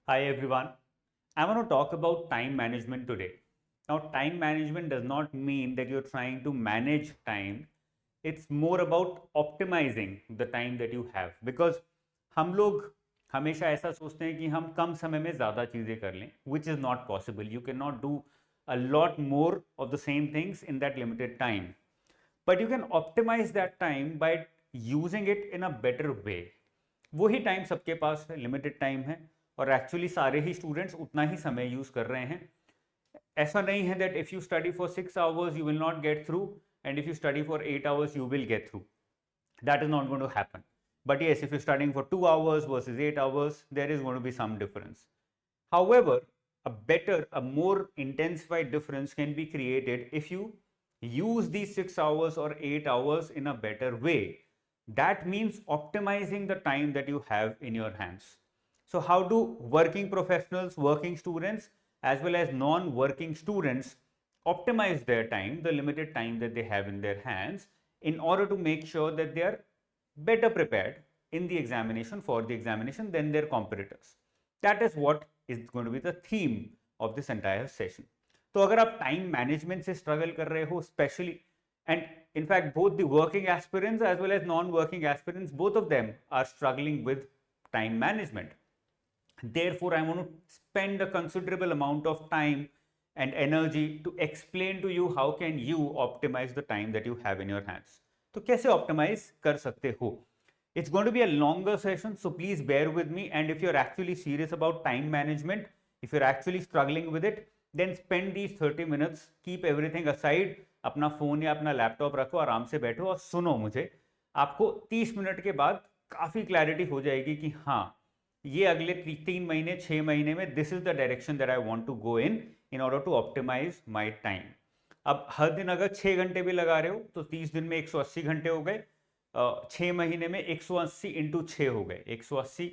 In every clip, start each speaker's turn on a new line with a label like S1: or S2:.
S1: Hi everyone. I want to talk about time management today. Now, time management does not mean that you're trying to manage time. It's more about optimizing the time that you have. Because हम लोग हमेशा ऐसा सोचते हैं कि हम कम समय में ज़्यादा चीज़ें कर लें, which is not possible. You cannot do a lot more of the same things in that limited time. But you can optimize that time by using it in a better way. वही time सबके पास है, limited time है, और actually सारे ही students उतना ही समय use कर रहे हैं. ऐसा नहीं है that if you study for 6 hours you will not get through and if you study for 8 hours you will get through. That is not going to happen. But yes, if you're studying for 2 hours versus 8 hours, there is going to be some difference. However, a more intensified difference can be created if you use these 6 hours or 8 hours in a better way. That means optimizing the time that you have in your hands. So how do working professionals, working students, as well as non-working students optimize their time, the limited time that they have in their hands, in order to make sure that they are better prepared in the examination, for the examination, than their competitors? That is what is going to be the theme of this entire session. तो अगर आप time management से struggle कर रहे हो, specially, and in fact both the working aspirants as well as non-working aspirants, both of them are struggling with time management. Therefore, I want to spend a considerable amount of time and energy to explain to you how can you optimize the time that you have in your hands. तो कैसे optimize कर सकते हो? It's going to be a longer session, so please bear with me. And if you're actually serious about time management, if you're actually struggling with it, then spend these 30 minutes, keep everything aside, अपना phone या अपना laptop रखो, आराम से बैठो और सुनो मुझे. आपको 30 मिनट के बाद काफ़ी क्लैरिटी हो जाएगी कि हाँ, ये अगले 3 महीने 6 महीने में this is the direction that I want to go in order to optimise my time. अब हर दिन अगर 6 घंटे भी लगा रहे हो तो 30 दिन में 180 घंटे हो गए, 6 महीने में 180 इंटू 6 हो गए. 180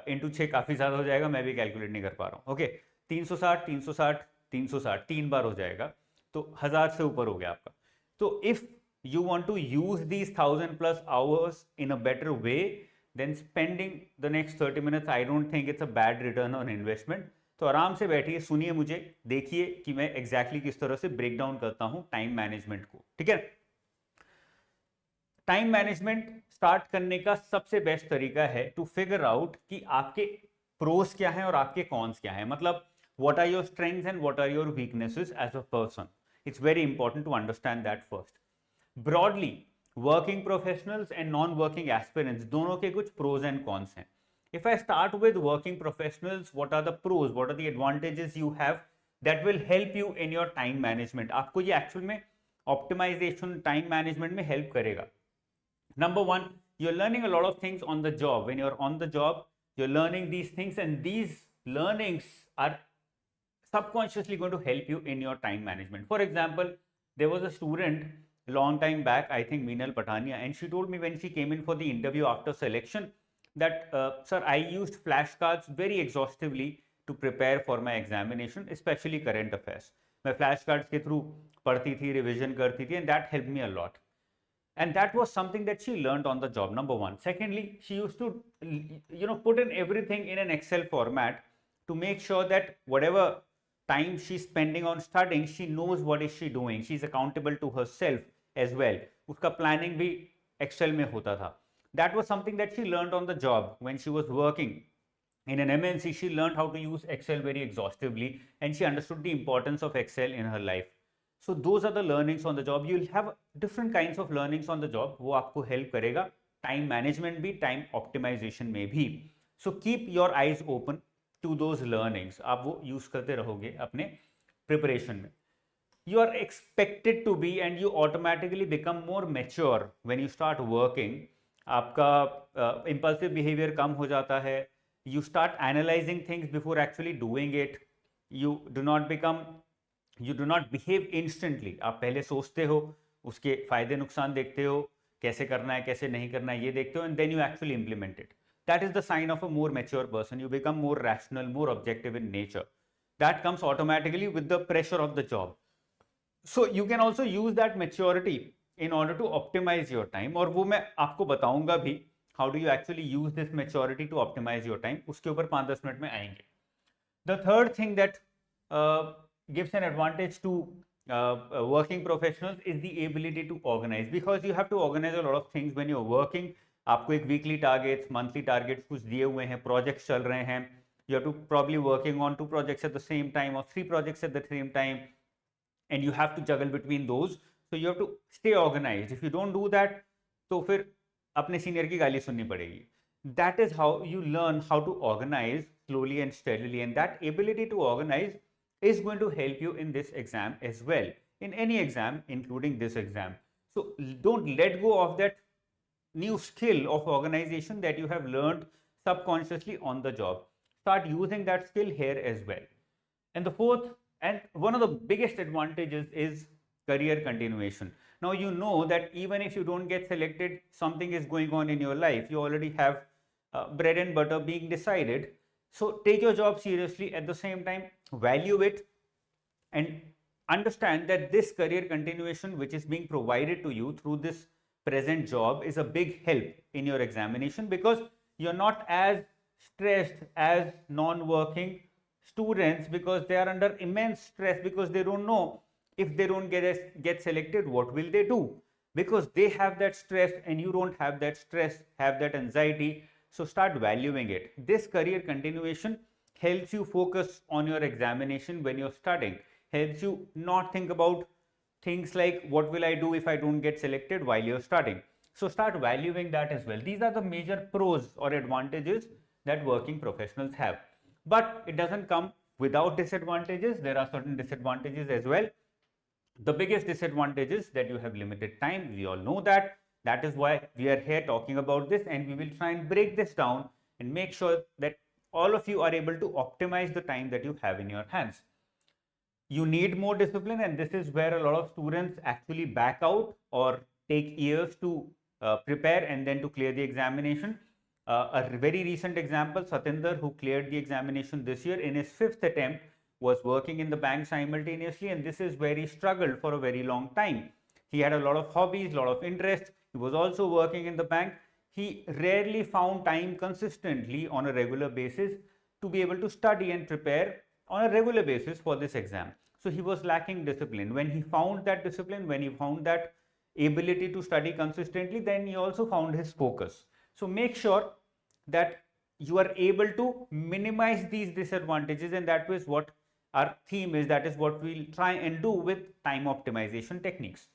S1: इंटू 6 काफ़ी ज़्यादा हो जाएगा, मैं भी कैलकुलेट नहीं कर पा रहा हूँ. ओके, 360 360 360 3 बार हो जाएगा, तो 1000 से ऊपर हो गया आपका. तो if you want to use these 1000+ hours in a better way, then spending the next 30 minutes, I don't think it's a bad return on investment. तो आराम से बैठिए, सुनिए मुझे, देखिए कि मैं एग्जैक्टली किस तरह से ब्रेक डाउन करता हूं टाइम मैनेजमेंट को. ठीक है, टाइम मैनेजमेंट स्टार्ट करने का सबसे बेस्ट तरीका है टू फिगर आउट कि आपके प्रोस क्या हैं और आपके कॉन्स क्या हैं. मतलब what are your strengths and what are your weaknesses as a person. It's very important to understand that first. Broadly, working professionals and non working aspirants दोनों के कुछ प्रोज एंड कॉन्स हैं. If I start with working professionals, what are the pros, what are the advantages you have that will help you in your time management. आपको ये actual में optimisation time management में help करेगा. Number one, you are learning a lot of things on the job. When you are on the job, you are learning these things and these learnings are subconsciously going to help you in your time management. For example, there was a student long time back, I think Meenal Patania, and she told me when she came in for the interview after selection that sir, I used flashcards very exhaustively to prepare for my examination, especially current affairs. मैं flashcards के through पढ़ती थी, revision करती थी, and that helped me a lot. And that was something that she learned on the job, number one. Secondly, she used to put in everything in an Excel format to make sure that whatever time she's spending on studying, she knows what is she doing. She's accountable to herself as well. उसका planning भी Excel में होता था. That was something that she learned on the job when she was working in an MNC. She learned how to use Excel very exhaustively, and she understood the importance of Excel in her life. So those are the learnings on the job. You will have different kinds of learnings on the job. वो आपको help करेगा time management भी, time optimization में भी. So keep your eyes open to those learnings. आप वो use करते रहोगे अपने preparation में. You are expected to be and you automatically become more mature when you start working. आपका impulsive behavior कम हो जाता है. You start analyzing things before actually doing it. You do not behave instantly. आप पहले सोचते हो, उसके फायदे नुकसान देखते हो, कैसे करना है कैसे नहीं करना है ये देखते हो, and then you actually implement it. That is the sign of a more mature person. You become more rational, more objective in nature. That comes automatically with the pressure of the job. So you can also use that maturity in order to optimize your time. और वो मैं आपको बताऊंगा भी how do you actually use this maturity to optimize your time. उसके ऊपर 5-10 minute में आएंगे. The third thing that gives an advantage to working professionals is the ability to organize, because you have to organize a lot of things when you're working. आपको एक weekly targets, monthly targets कुछ दिए हुए हैं, projects चल रहे हैं, you have to probably working on 2 projects at the same time or 3 projects at the same time, and you have to juggle between those. So you have to stay organized. If you don't do that, तो फिर अपने senior की गाली सुननी पड़ेगी. That is how you learn how to organize slowly and steadily, and that ability to organize is going to help you in this exam as well, in any exam including this exam. So don't let go of that new skill of organization that you have learned subconsciously on the job. Start using that skill here as well. And the fourth and one of the biggest advantages is career continuation. Now you know that even if you don't get selected, something is going on in your life. You already have bread and butter being decided. So take your job seriously, at the same time value it, and understand that this career continuation which is being provided to you through this present job is a big help in your examination, because you're not as stressed as non-working students, because they are under immense stress, because they don't know if they don't get selected what will they do, because they have that stress and you don't have that stress, have that anxiety. So start valuing it. This career continuation helps you focus on your examination when you're studying, helps you not think about things like what will I do if I don't get selected while you're studying. So start valuing that as well. These are the major pros or advantages that working professionals have. But it doesn't come without disadvantages. There are certain disadvantages as well. The biggest disadvantage is that you have limited time. We all know that. That is why we are here talking about this, and we will try and break this down and make sure that all of you are able to optimize the time that you have in your hands. You need more discipline, and this is where a lot of students actually back out or take years to prepare and then to clear the examination. A very recent example, Satinder, who cleared the examination this year in his 5th attempt, was working in the bank simultaneously, and this is where he struggled for a very long time. He had a lot of hobbies, a lot of interests. He was also working in the bank. He rarely found time consistently on a regular basis to be able to study and prepare on a regular basis for this exam. So he was lacking discipline. When he found that discipline, when he found that ability to study consistently, then he also found his focus. So make sure that you are able to minimize these disadvantages, and that is what our theme is. That is what we'll try and do with time optimization techniques.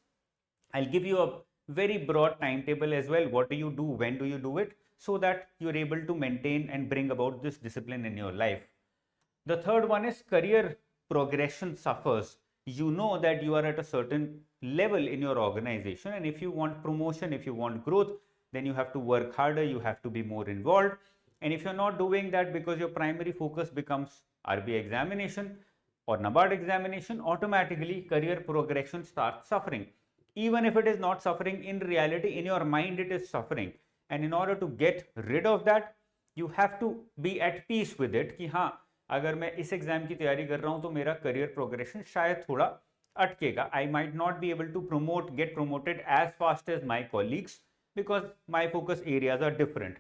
S1: I'll give you a very broad timetable as well. What do you do? When do you do it? So that you're able to maintain and bring about this discipline in your life. The third one is career progression suffers. You know that you are at a certain level in your organization, and if you want promotion, if you want growth, then you have to work harder, you have to be more involved. And if you're not doing that because your primary focus becomes RBI examination or NABARD examination, automatically career progression starts suffering. Even if it is not suffering, in reality, in your mind it is suffering. And in order to get rid of that, you have to be at peace with it कि हाँ, अगर मैं इस exam की तैयारी कर रहा हूँ तो मेरा करियर प्रोग्रेशन शायद थोड़ा अटकेगा. I might not be able to get promoted as fast as my colleagues because my focus areas are different.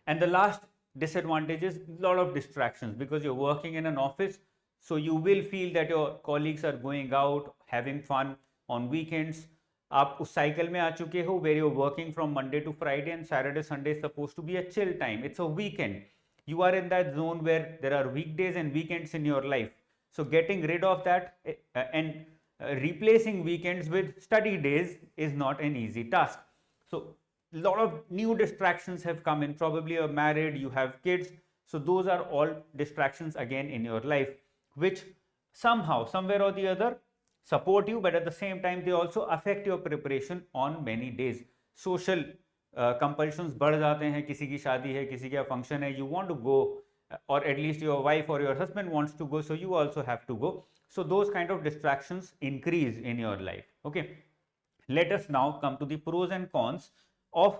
S1: And the last disadvantage is a lot of distractions, because you're working in an office, so you will feel that your colleagues are going out, having fun on weekends. आप उस cycle में आ चुके हो where you're working from Monday to Friday and Saturday, Sunday is supposed to be a chill time. It's a weekend. You are in that zone where there are weekdays and weekends in your life. So getting rid of that and replacing weekends with study days is not an easy task. So a lot of new distractions have come in. Probably you're married, you have kids. So those are all distractions again in your life, which somehow, somewhere or the other, support you, but at the same time they also affect your preparation on many days. Social compulsions बढ़ जाते हैं. किसी की शादी है, किसी का function है, you want to go, or at least your wife or your husband wants to go, so you also have to go. So those kind of distractions increase in your life. Okay, let us now come to the pros and cons of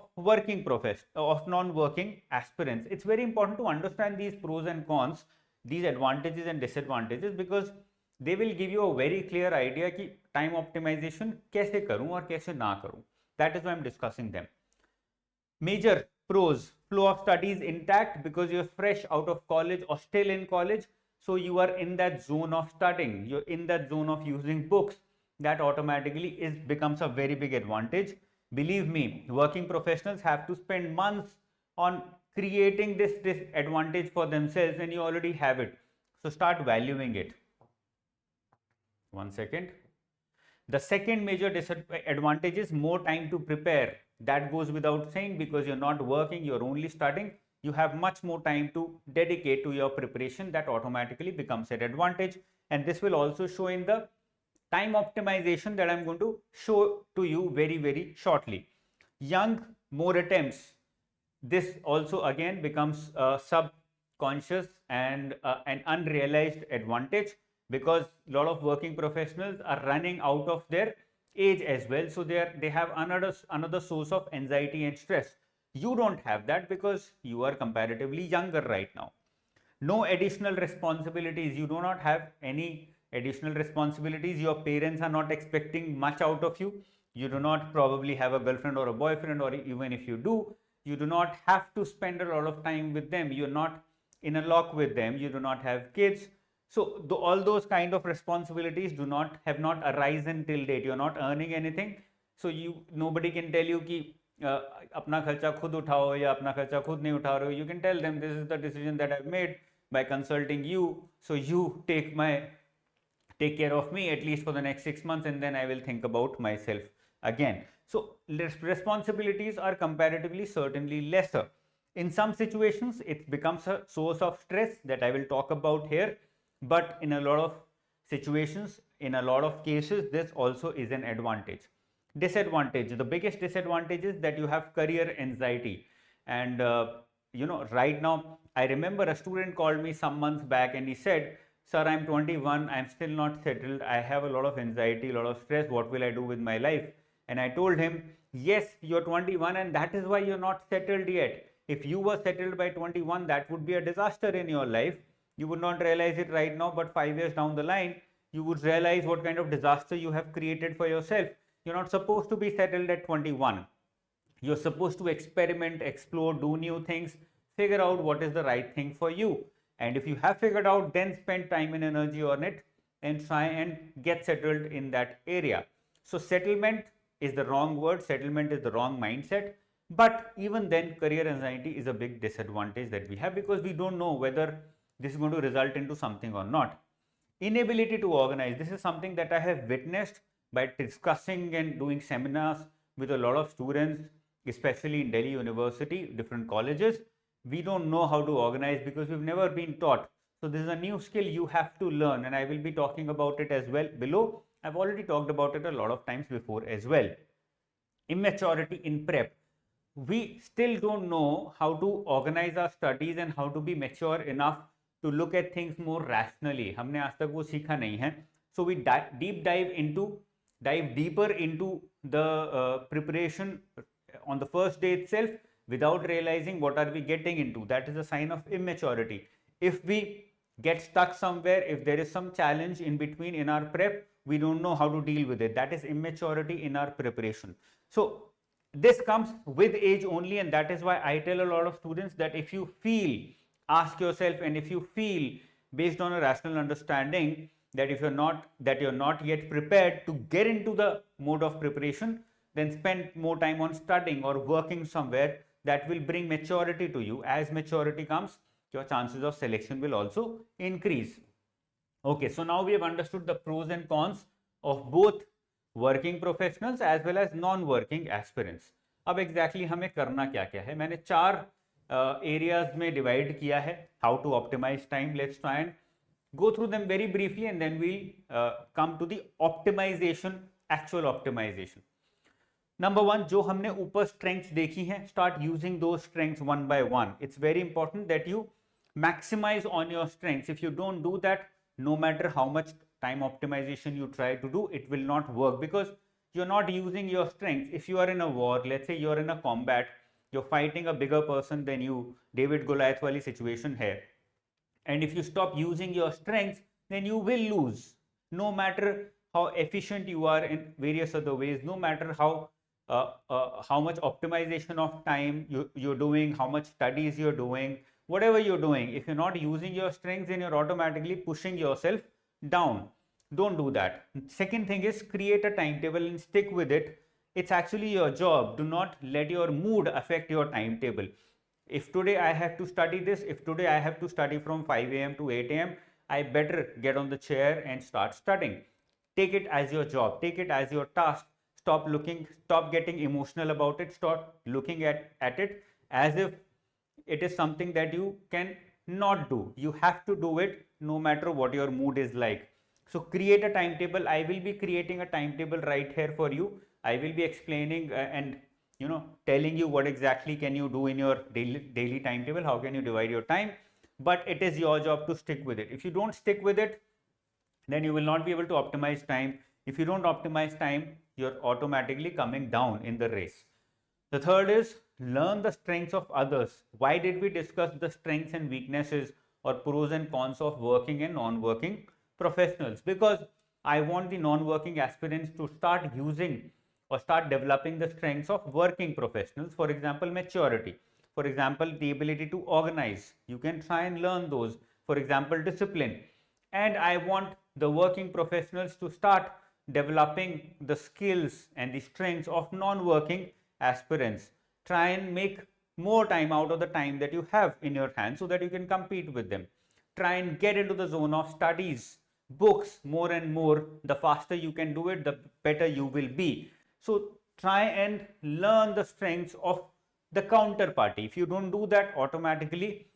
S1: non-working aspirants. It's very important to understand these pros and cons, these advantages and disadvantages, because they will give you a very clear idea कि time optimization कैसे करूं और कैसे ना करूं. That is why I'm discussing them. Major Pros, flow of studies intact because you're fresh out of college or still in college. So you are in that zone of studying, you're in that zone of using books. That automatically becomes a very big advantage. Believe me, working professionals have to spend months on creating this advantage for themselves, and you already have it. So start valuing it. One second. The second major disadvantage is more time to prepare. That goes without saying, because you're not working, you're only studying. You have much more time to dedicate to your preparation. That automatically becomes an advantage. And this will also show in the time optimization that I'm going to show to you very, very shortly. Young, more attempts. This also again becomes a subconscious and an unrealized advantage, because a lot of working professionals are running out of their age as well. So they have another source of anxiety and stress. You don't have that because you are comparatively younger right now. No additional responsibilities. You do not have any additional responsibilities. Your parents are not expecting much out of you. You do not probably have a girlfriend or a boyfriend, or even if you do, you do not have to spend a lot of time with them. You're not in a lock with them. You do not have kids. So all those kind of responsibilities have not arisen till date. You're not earning anything. So nobody can tell you कि अपना खर्चा खुद उठाओ या अपना खर्चा खुद नहीं उठा रहे हो. You can tell them, this is the decision that I've made by consulting you. So you take care of me at least for the next 6 months, and then I will think about myself again. So responsibilities are comparatively certainly lesser. In some situations, it becomes a source of stress that I will talk about here. But in a lot of situations, in a lot of cases, this also is an advantage. Disadvantage, the biggest disadvantage is that you have career anxiety. And right now, I remember a student called me some months back and he said, sir, I'm 21, I'm still not settled, I have a lot of anxiety, a lot of stress, what will I do with my life? And I told him, yes, you're 21 and that is why you're not settled yet. If you were settled by 21, that would be a disaster in your life. You would not realize it right now, but 5 years down the line, you would realize what kind of disaster you have created for yourself. You're not supposed to be settled at 21. You're supposed to experiment, explore, do new things, figure out what is the right thing for you. And if you have figured out, then spend time and energy on it and try and get settled in that area. So settlement is the wrong word. Settlement is the wrong mindset. But even then, career anxiety is a big disadvantage that we have, because we don't know whether this is going to result into something or not. Inability to organize. This is something that I have witnessed by discussing and doing seminars with a lot of students, especially in Delhi University, different colleges. We don't know how to organize because we've never been taught. So this is a new skill you have to learn, and I will be talking about it as well below. I've already talked about it a lot of times before as well. Immaturity in prep. We still don't know how to organize our studies and how to be mature enough to look at things more rationally. हमने आज तक वो सीखा नहीं है. So we dive deeper into the preparation on the first day itself without realizing what are we getting into. That is a sign of immaturity. If we get stuck somewhere, if there is some challenge in between in our prep, we don't know how to deal with it. That is immaturity in our preparation. So this comes with age only, and that is why I tell a lot of students that if you feel, ask yourself, and if you feel based on a rational understanding that if you're not yet prepared to get into the mode of preparation, then spend more time on studying or working somewhere that will bring maturity to you. As maturity comes, your chances of selection will also increase. Okay, so now we have understood the pros and cons of both working professionals as well as non-working aspirants. अब exactly हमें करना क्या क्या है? मैंने 4 areas में divide किया है. How to optimize time. Let's try and go through them very briefly, and then we'll come to the optimization, actual optimization. Number 1, जो हमने ऊपर strengths देखी हैं, start using those strengths one by one. It's very important that you maximize on your strengths. If you don't do that, no matter how much time optimization you try to do, it will not work because you're not using your strengths. If you are in a war, let's say you're in a combat, you're fighting a bigger person than you, David Goliath wali situation hai, and if you stop using your strengths, then you will lose. No matter how efficient you are in various other ways, no matter how how much optimization of time you're doing, how much studies you're doing, whatever you're doing. If you're not using your strengths, then you're automatically pushing yourself down. Don't do that. Second thing is create a timetable and stick with it. It's actually your job. Do not let your mood affect your timetable. If today I have to study this, if today I have to study from 5 a.m. to 8 a.m., I better get on the chair and start studying. Take it as your job, take it as your task. Stop getting emotional about it, stop looking at it as if it is something that you can not do. You have to do it no matter what your mood is like. So create a timetable. I will be creating a timetable right here for you. I will be explaining and telling you what exactly can you do in your daily timetable, how can you divide your time, but it is your job to stick with it. If you don't stick with it, then you will not be able to optimize time. If you don't optimize time, you're automatically coming down in the race. The third is learn the strengths of others. Why did we discuss the strengths and weaknesses or pros and cons of working and non-working professionals? Because I want the non-working aspirants to start using or start developing the strengths of working professionals. For example, maturity. For example, the ability to organize. You can try and learn those. For example, discipline. And I want the working professionals to start developing the skills and the strengths of non-working aspirants. Try and make more time out of the time that you have in your hand so that you can compete with them. Try and get into the zone of studies, books more and more. The faster you can do it, the better you will be. So try and learn the strengths of the counterparty. If you don't do that, automatically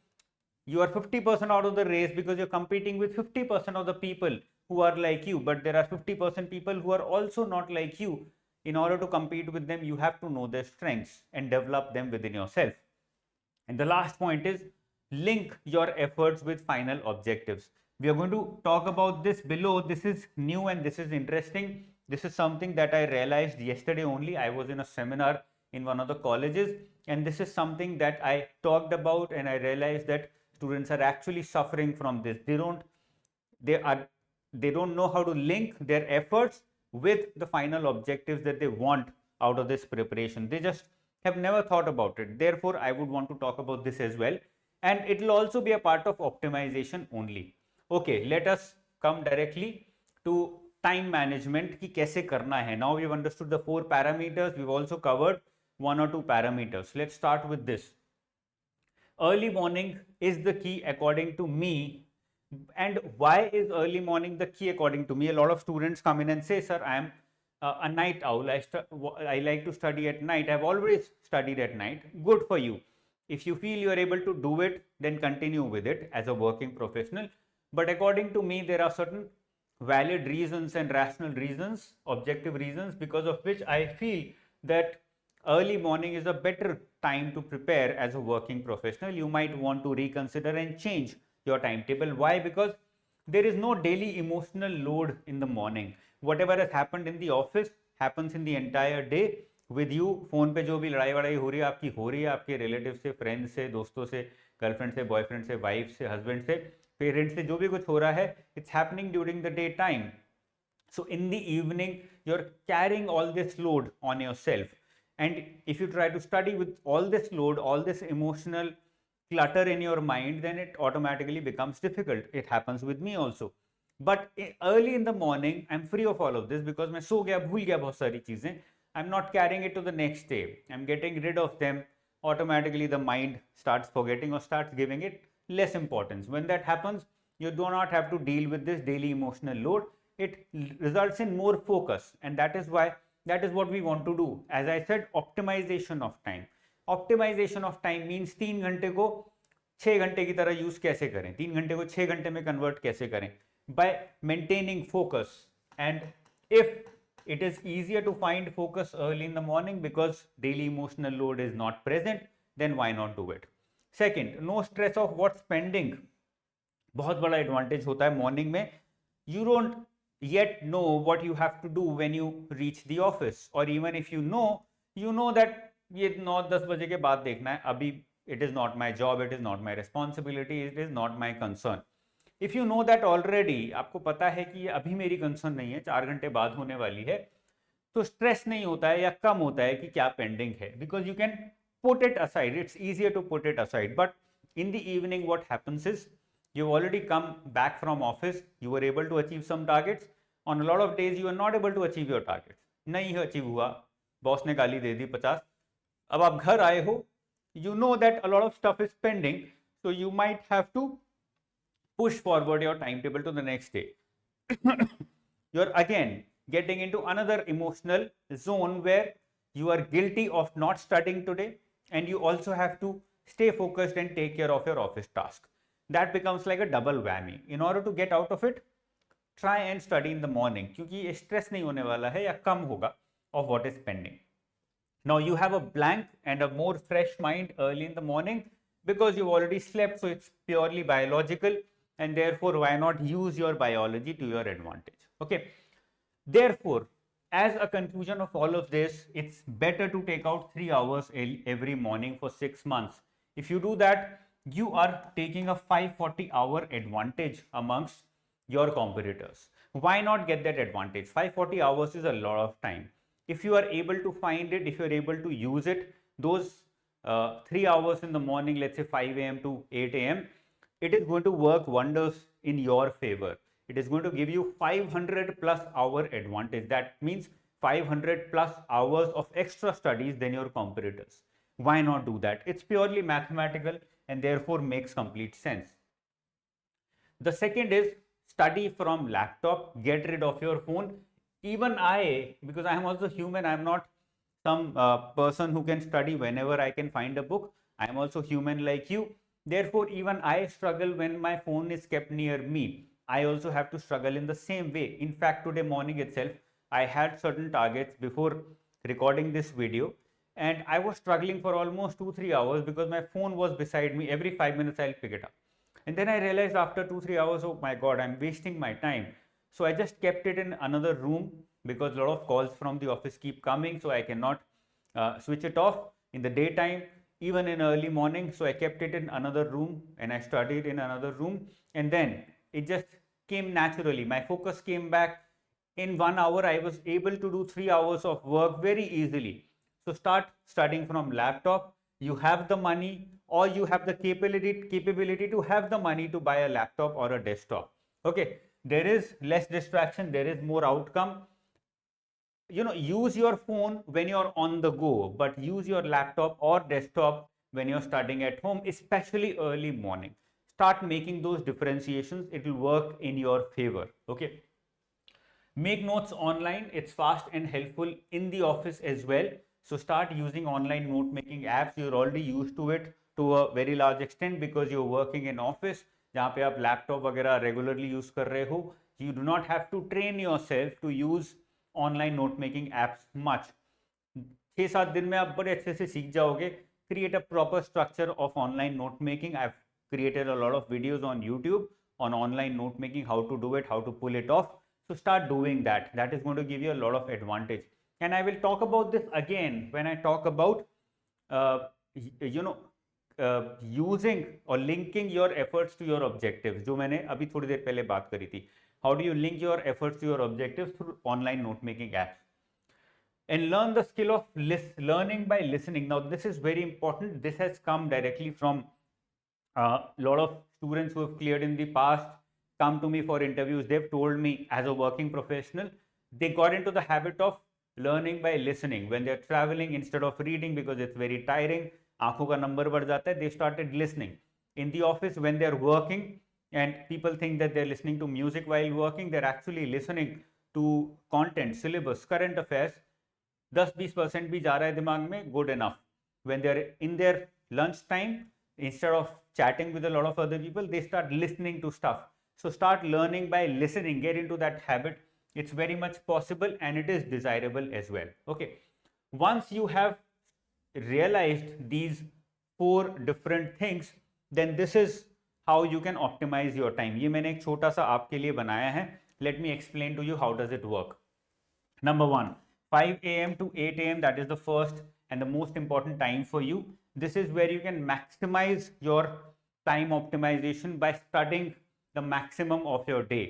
S1: you are 50% out of the race, because you're competing with 50% of the people who are like you, but there are 50% people who are also not like you. In order to compete with them, you have to know their strengths and develop them within yourself. And the last point is link your efforts with final objectives. We are going to talk about this below. This is new and this is interesting. This is something that I realized yesterday only. I was in a seminar in one of the colleges, and this is something that I talked about, and I realized that students are actually suffering from this. They don't know how to link their efforts with the final objectives that they want out of this preparation. They just have never thought about it. Therefore, I would want to talk about this as well, and it will also be a part of optimization only. Okay, let us come directly to time management ki kaise karna hai. Now we've understood the 4 parameters. We've also covered 1 or 2 parameters. Let's start with this. Early morning is the key according to me. And why is early morning the key according to me? A lot of students come in and say, sir, I am a night owl. I like to study at night. I've always studied at night. Good for you. If you feel you are able to do it, then continue with it as a working professional. But according to me, there are certain valid reasons and rational reasons, objective reasons, because of which I feel that early morning is a better time to prepare as a working professional. You might want to reconsider and change your timetable. Why? Because there is no daily emotional load in the morning. Whatever has happened in the office happens in the entire day with you. phone पे जो भी लड़ाई वड़ाई हो रही है आपकी, हो रही है आपके रिलेटिव से, फ्रेंड से, दोस्तों से, गर्लफ्रेंड से, बॉयफ्रेंड से, वाइफ से, हस्बैंड से, पेरेंट्स से, जो भी कुछ हो रहा है, it's happening during the day time. So in the evening, you're carrying all this load on yourself. And if you try to study with all this load, all this emotional clutter in your mind, then it automatically becomes difficult. It happens with me also. But early in the morning, I'm free of all of this because मैं सो गया, भूल गया बहुत सारी चीजें. I'm not carrying it to the next day. I'm getting rid of them. Automatically, the mind starts forgetting or starts giving it less importance. When that happens, you do not have to deal with this daily emotional load. It results in more focus, and that is what we want to do. As I said, optimization of time. Optimization of time means 3 घंटे को 6 घंटे की तरह use कैसे करें, 3 घंटे को 6 घंटे में कन्वर्ट कैसे करें, by maintaining focus. And if it is easier to find focus early in the morning because daily emotional load is not present, then why not do it? Second, no stress of what spending. बहुत बड़ा advantage होता है morning में. You don't yet know what you have to do when you reach the office, or even if you know that ये 9-10 बजे के बाद देखना है, अभी it is not my job, it is not my responsibility, it is not my concern. If you know that already, आपको पता है कि ये अभी मेरी concern नहीं है, 4 घंटे बाद होने वाली है, तो स्ट्रेस नहीं होता है या कम होता है कि क्या पेंडिंग है, because you can put it aside, it's easier to put it aside. But in the evening what happens is you've already come back from office, you were able to achieve some targets. On a lot of days you are not able to achieve your targets, नहीं achieve हुआ, boss ने गाली दे दी 50, अब आप घर आए हो, you know that a lot of stuff is pending, so you might have to push forward your timetable to the next day. You're again getting into another emotional zone where you are guilty of not studying today, and you also have to stay focused and take care of your office task. That becomes like a double whammy. In order to get out of it, try and study in the morning, क्योंकि ये stress नहीं होने वाला है या कम होगा of what is pending. Now you have a blank and a more fresh mind early in the morning because you've already slept, so it's purely biological, and therefore why not use your biology to your advantage. Okay, therefore as a conclusion of all of this, it's better to take out 3 hours every morning for 6 months. If you do that, you are taking a 540-hour advantage amongst your competitors. Why not get that advantage? 540 hours is a lot of time. If you are able to find it, if you are able to use it, those 3 hours in the morning, let's say 5 a.m. to 8 a.m., it is going to work wonders in your favor. It is going to give you 500 plus hour advantage. That means 500 plus hours of extra studies than your competitors. Why not do that? It's purely mathematical and therefore makes complete sense. The second is study from laptop, get rid of your phone. Even I, because I am also human, I am not some person who can study whenever I can find a book. I am also human like you. Therefore, even I struggle when my phone is kept near me. I also have to struggle in the same way. In fact, today morning itself, I had certain targets before recording this video, and I was struggling for almost 2-3 hours because my phone was beside me. Every 5 minutes I'll pick it up. And then I realized after 2-3 hours, oh my god, I'm wasting my time. So I just kept it in another room because a lot of calls from the office keep coming, so I cannot switch it off in the daytime, even in early morning. So I kept it in another room and I studied in another room, and then it just came naturally. My focus came back. In 1 hour, I was able to do 3 hours of work very easily. So start studying from laptop. You have the money, or you have the capability to have the money to buy a laptop or a desktop. Okay, there is less distraction, there is more outcome. Use your phone when you're on the go, but use your laptop or desktop when you're studying at home, especially early morning. Start making those differentiations, it will work in your favor. Okay, make notes online. It's fast and helpful in the office as well. So start using online note making apps. You're already used to it to a very large extent because you're working in office जहाँ पे आप laptop वगैरह regularly use कर रहे हो. You do not have to train yourself to use online note making apps much. 6-7 दिन में आप बड़े अच्छे से सीख जाओगे. Create a proper structure of online note making. I've created a lot of videos on YouTube on online note making, how to do it, how to pull it off. So start doing that. That is going to give you a lot of advantage. And I will talk about this again when I talk about using or linking your efforts to your objectives, जो मैंने अभी थोड़ी देर पहले बात करी थी. How do you link your efforts to your objectives through online note making apps? And learn the skill of learning by listening. Now this is very important. This has come directly from a lot of students who have cleared in the past, come to me for interviews. They've told me as a working professional, they got into the habit of learning by listening. When they're traveling, instead of reading because it's very tiring, आंखों का number बढ़ जाता है, they started listening. In the office, when they're working and people think that they're listening to music while working, they're actually listening to content, syllabus, current affairs. 10-20% भी जा रहा है दिमाग में, good enough. When they're in their lunch time, instead of chatting with a lot of other people, they start listening to stuff. So start learning by listening, get into that habit. It's very much possible and it is desirable as well. Okay, once you have realized these 4 different things, then this is how you can optimize your time. ये मैंने एक छोटा सा आपके लिए बनाया है. Let me explain to you how does it work. Number 1, 5 a.m. to 8 a.m. that is the first and the most important time for you. This is where you can maximize your time optimization by studying the maximum of your day.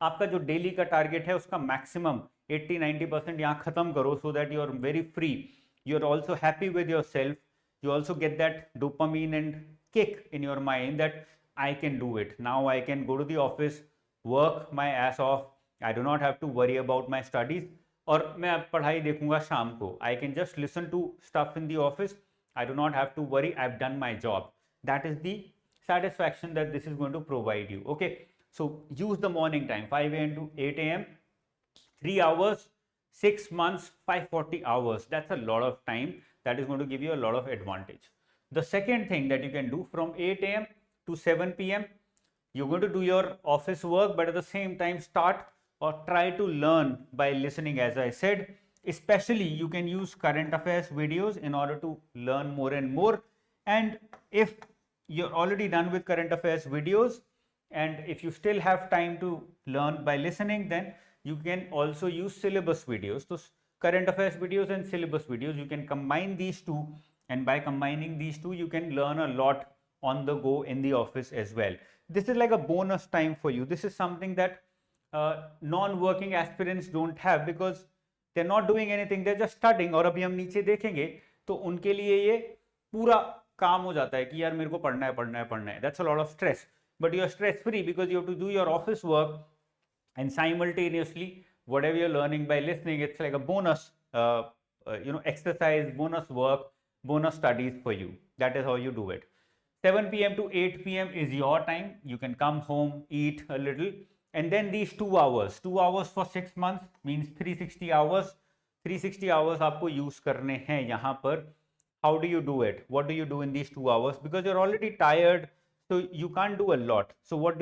S1: आपका जो daily का target है उसका maximum 80-90% यहाँ खत्म करो, so that you are very free, you're also happy with yourself, you also get that dopamine and kick in your mind that I can do it, now I can go to the office, work my ass off, I do not have to worry about my studies, और मैं अब पढ़ाई देखूंगा शाम को, I can just listen to stuff in the office, I do not have to worry, I've done my job. That is the satisfaction that this is going to provide you. Okay, so use the morning time, 5 a.m. to 8 a.m. 3 hours, 6 months, 540 hours. That's a lot of time. That is going to give you a lot of advantage. The second thing that you can do, from 8 a.m. to 7 p.m., you're going to do your office work, but at the same time start or try to learn by listening, as I said. Especially you can use current affairs videos in order to learn more and more. And if you're already done with current affairs videos, and if you still have time to learn by listening, then you can also use syllabus videos. So current affairs videos and syllabus videos, you can combine these two, and by combining these two you can learn a lot on the go in the office as well. This is like a bonus time for you. This is something that non-working aspirants don't have, because they're not doing anything, they're just studying. और अभी हम नीचे देखेंगे तो उनके लिए ये पूरा काम हो जाता है कि यार मेरे को पढ़ना है पढ़ना है पढ़ना है. That's a lot of stress, but you're stress free because you have to do your office work, and simultaneously whatever you're learning by listening, it's like a bonus exercise, bonus work, bonus studies for you. That is how you do it. 7 p.m. to 8 p.m. is your time. You can come home, eat a little, and then these 2 hours for 6 months means 360 hours. 360 hours आपको use करने हैं यहाँ पर. How do you do it? What do you do in these 2 hours? Because you're already tired, so you can't do a lot. So what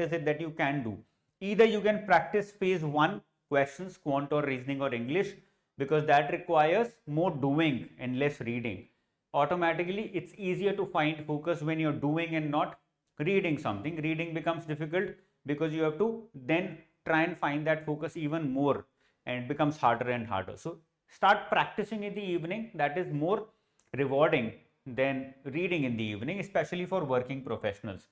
S1: is it that you can do? Either you can practice phase 1 questions, quant or reasoning or English, because that requires more doing and less reading. Automatically it's easier to find focus when you're doing and not reading something. Reading becomes difficult because you have to then try and find that focus even more, and it becomes harder and harder. So start practicing in the evening. That is more rewarding than reading in the evening, especially for working professionals.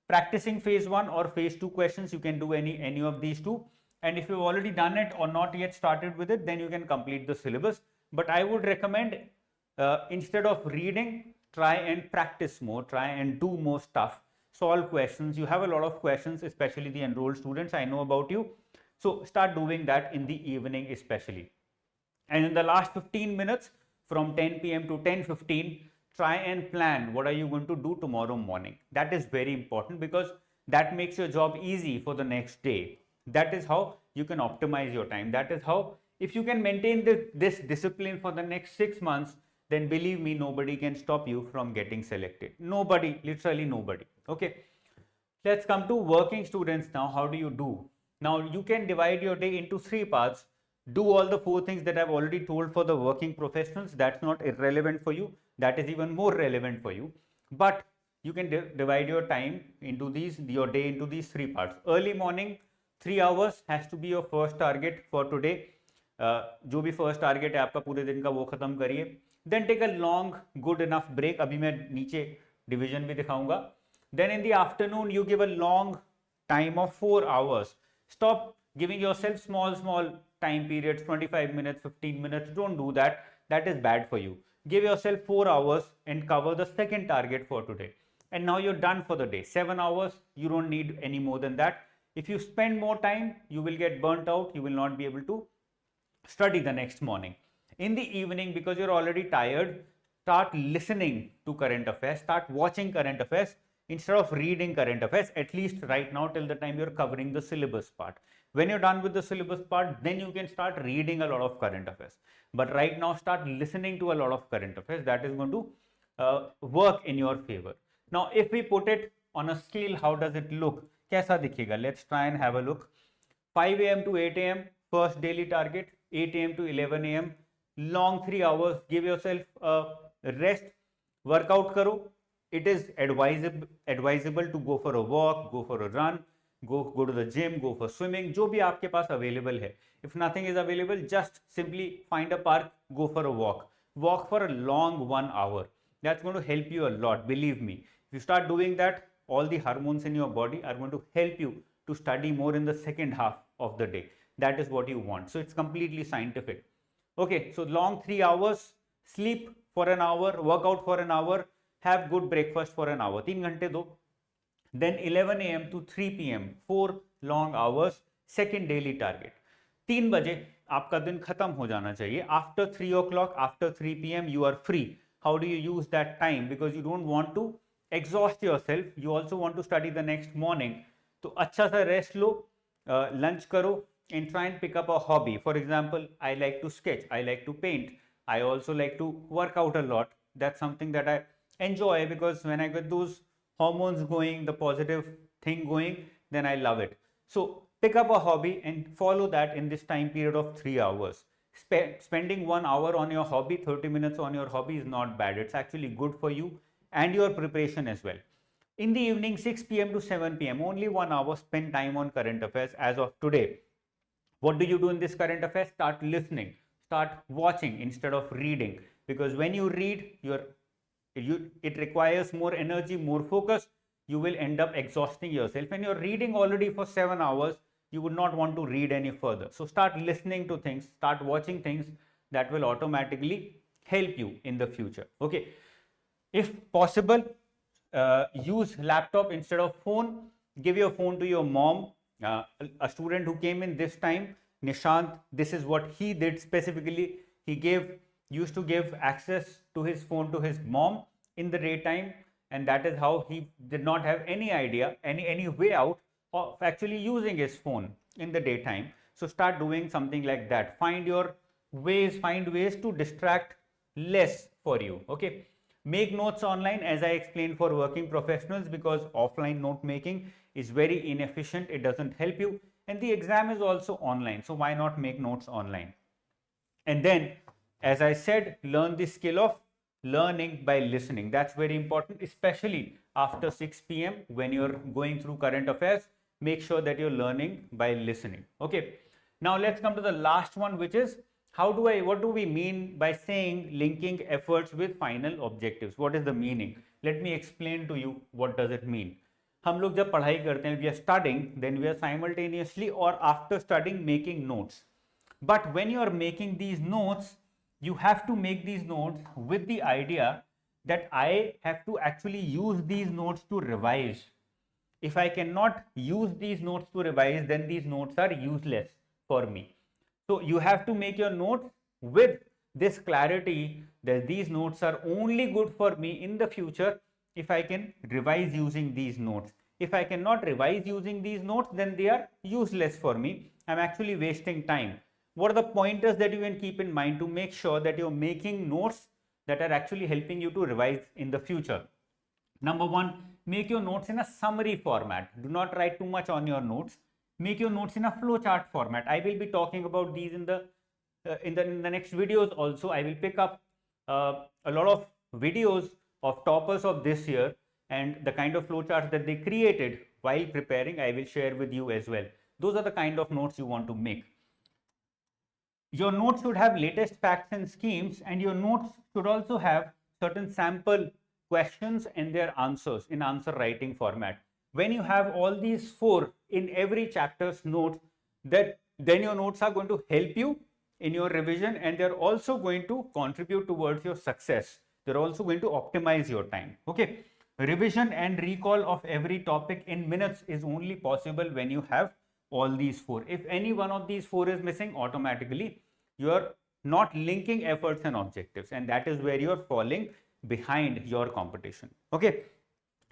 S1: Practicing phase 1 or phase 2 questions, you can do any of these two, and if you've already done it or not yet started with it, then you can complete the syllabus. But I would recommend, instead of reading, try and practice more, try and do more stuff, solve questions. You have a lot of questions, especially the enrolled students, I know about you. So start doing that in the evening especially. And in the last 15 minutes, from 10 p.m. to 10:15, try and plan what are you going to do tomorrow morning. That is very important, because that makes your job easy for the next day. That is how you can optimize your time. That is how, if you can maintain this discipline for the next 6 months, then believe me, nobody can stop you from getting selected. Nobody, literally nobody. Okay, let's come to working students now. How do you do? Now you can divide your day into 3 parts. Do all the 4 things that I've already told for the working professionals. That's not irrelevant for you. That is even more relevant for you. But you can divide your time into your day into these 3 parts. Early morning, 3 hours has to be your first target for today. जो भी first target है आपका पूरे दिन का, वो खत्म करिए. Then take a long, good enough break. अभी मैं नीचे division भी दिखाऊंगा. Then in the afternoon, you give a long time of 4 hours. Stop giving yourself small time periods, 25 minutes, 15 minutes. Don't do that. That is bad for you. Give yourself 4 hours and cover the second target for today. And now you're done for the day. 7 hours, you don't need any more than that. If you spend more time, you will get burnt out. You will not be able to study the next morning. In the evening, because you're already tired, start listening to current affairs. Start watching current affairs instead of reading current affairs, at least right now, till the time you're covering the syllabus part. When you're done with the syllabus part, then you can start reading a lot of current affairs. But right now, start listening to a lot of current affairs. That is going to work in your favor. Now, if we put it on a scale, how does it look? कैसा दिखेगा? Let's try and have a look. 5 a.m. to 8 a.m. first daily target. 8 a.m. to 11 a.m. long 3 hours. Give yourself a rest. Workout करो. It is advisable to go for a walk, go for a run, go to the gym, go for swimming. जो भी आपके पास available है. If nothing is available, just simply find a park, go for a walk. Walk for a long 1 hour. That's going to help you a lot. Believe me. If you start doing that, all the hormones in your body are going to help you to study more in the second half of the day. that is what you want. So it's completely scientific. Okay, so long 3 hours, sleep for an hour, workout for an hour, have good breakfast for an hour, 3 घंटे दो. Then 11 a.m. to 3 p.m. 4 long hours, second daily target. 3 बजे आपका दिन खत्म हो जाना चाहिए. After 3 o'clock, after 3 p.m. you are free. How do you use that time? Because you don't want to exhaust yourself. You also want to study the next morning. तो अच्छा सा रेस्ट लो, लंच करो, and try and pick up a hobby. For example, I like to sketch, I like to paint, I also like to work out a lot. That's something that I enjoy, because when I get those hormones going, the positive thing going, then I love it. So pick up a hobby and follow that in this time period of 3 hours. Spending 1 hour on your hobby, 30 minutes on your hobby is not bad. It's actually good for you and your preparation as well. In the evening, 6 p.m. to 7 p.m., only 1 hour, spend time on current affairs as of today. What do you do in this current affairs? Start listening, start watching instead of reading, because when you read, it requires more energy, more focus. You will end up exhausting yourself, and you're reading already for 7 hours. You would not want to read any further. So start listening to things, start watching things that will automatically help you in the future. Okay, if possible, use laptop instead of phone. Give your phone to your mom. A student who came in this time, Nishant, this is what he did specifically. He used to give access to his phone to his mom in the daytime, and that is how he did not have any idea, any way out of actually using his phone in the daytime. So start doing something like that. Find ways to distract less for you. Okay, make notes online, as I explained, for working professionals, because offline note making is very inefficient. It doesn't help you, and the exam is also online, so why not make notes online? And then, as I said, learn the skill of learning by listening. That's very important, especially after 6 p.m. when you're going through current affairs. Make sure that you're learning by listening. Okay, now let's come to the last one, which is what do we mean by saying linking efforts with final objectives? What is the meaning? Let me explain to you what does it mean. हम लोग जब पढ़ाई करते हैं, we are studying, then we are simultaneously or after studying making notes. But when you are making these notes, you have to make these notes with the idea that I have to actually use these notes to revise. If I cannot use these notes to revise, then these notes are useless for me. So you have to make your notes with this clarity that these notes are only good for me in the future if I can revise using these notes. If I cannot revise using these notes, then they are useless for me. I'm actually wasting time. What are the pointers that you can keep in mind to make sure that you're making notes that are actually helping you to revise in the future? Number one, make your notes in a summary format. Do not write too much on your notes. Make your notes in a flowchart format. I will be talking about these in the next videos also. I will pick up a lot of videos of toppers of this year, and the kind of flowcharts that they created while preparing, I will share with you as well. Those are the kind of notes you want to make. Your notes should have latest facts and schemes, and your notes should also have certain sample questions and their answers in answer writing format. When you have all these 4 in every chapter's notes, then your notes are going to help you in your revision, and they're also going to contribute towards your success. They're also going to optimize your time. Okay, revision and recall of every topic in minutes is only possible when you have all these 4. If any one of these 4 is missing, automatically you are not linking efforts and objectives, and that is where you are falling behind your competition. Okay,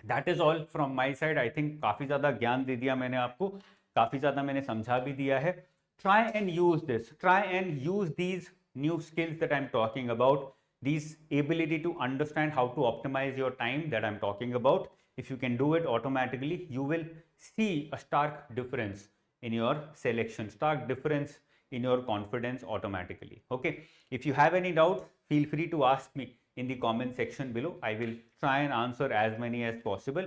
S1: that is all from my side. I think काफी ज़्यादा ज्ञान दे दिया मैंने आपको, काफी ज़्यादा मैंने समझा भी दिया है. Try and use this. Try and use these new skills that I'm talking about. These ability to understand how to optimize your time that I'm talking about. If you can do it automatically, you will see a stark difference in your selection, stark difference in your confidence automatically. Okay, if you have any doubts, feel free to ask me in the comment section below. I will try and answer as many as possible.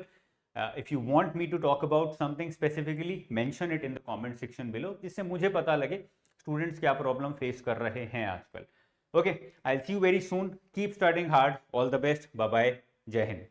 S1: If you want me to talk about something specifically, mention it in the comment section below, जिससे मुझे पता लगे students क्या problem face कर रहे हैं आजकल. Okay, I'll see you very soon. Keep studying hard. All the best. Bye bye. Jai Hind.